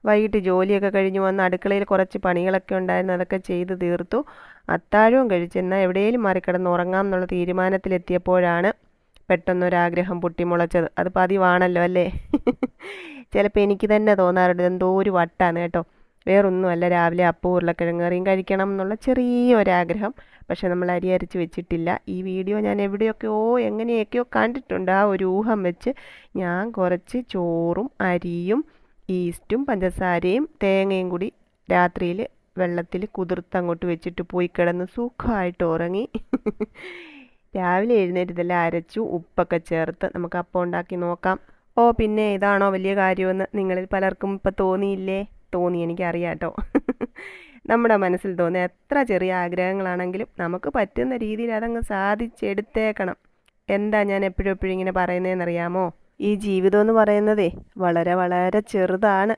വൈകിട്ട് ജോലിയൊക്കെ കഴിഞ്ഞ് വന്ന് അടുക്കളയിൽ കുറച്ച് പണികളൊക്കെ ഉണ്ടായിരുന്നു, അതൊക്കെ ചെയ്ത് തീർത്തു. അത്താഴവും കഴിച്ച് എന്നാൽ എവിടെയെങ്കിലും മാറിക്കിടന്ന് ഉറങ്ങാം എന്നുള്ള തീരുമാനത്തിലെത്തിയപ്പോഴാണ് പെട്ടെന്നൊരാഗ്രഹം പൊട്ടിമുളച്ചത്. അത് പതിവാണല്ലോ അല്ലേ? ചിലപ്പോൾ എനിക്ക് തന്നെ തോന്നാറുണ്ട് എന്തോ ഒരു വട്ടാണ് കേട്ടോ. വേറൊന്നുമല്ല, രാവിലെ അപ്പവും ഉരുളക്കിഴങ്ങ് കറിയും കഴിക്കണം എന്നുള്ള ചെറിയൊരാഗ്രഹം. പക്ഷെ നമ്മൾ അരി അരച്ച് വെച്ചിട്ടില്ല. ഈ വീഡിയോ ഞാൻ എവിടെയൊക്കെയോ എങ്ങനെയൊക്കെയോ കണ്ടിട്ടുണ്ട്. ആ ഒരു ഊഹം വെച്ച് ഞാൻ കുറച്ച് ചോറും അരിയും ഈസ്റ്റും പഞ്ചസാരയും തേങ്ങയും കൂടി രാത്രിയിൽ വെള്ളത്തിൽ കുതിർത്തങ്ങോട്ട് വെച്ചിട്ട് പോയി കിടന്ന് സുഖമായിട്ട് ഉറങ്ങി. രാവിലെ എഴുന്നേറ്റ് ഇതെല്ലാം അരച്ചു ഉപ്പൊക്കെ ചേർത്ത് നമുക്ക് അപ്പം ഉണ്ടാക്കി നോക്കാം. ഓ പിന്നെ ഇതാണോ വലിയ കാര്യമെന്ന് നിങ്ങളിൽ പലർക്കും ഇപ്പം തോന്നിയില്ലേ? തോന്നി, എനിക്കറിയാം കേട്ടോ. നമ്മുടെ മനസ്സിൽ തോന്നിയ എത്ര ചെറിയ ആഗ്രഹങ്ങളാണെങ്കിലും നമുക്ക് പറ്റുന്ന രീതിയിൽ അതങ്ങ് സാധിച്ചെടുത്തേക്കണം. എന്താ ഞാൻ എപ്പോഴും ഇങ്ങനെ പറയുന്നതെന്നറിയാമോ? ഈ ജീവിതം എന്ന് പറയുന്നതേ വളരെ വളരെ ചെറുതാണ്.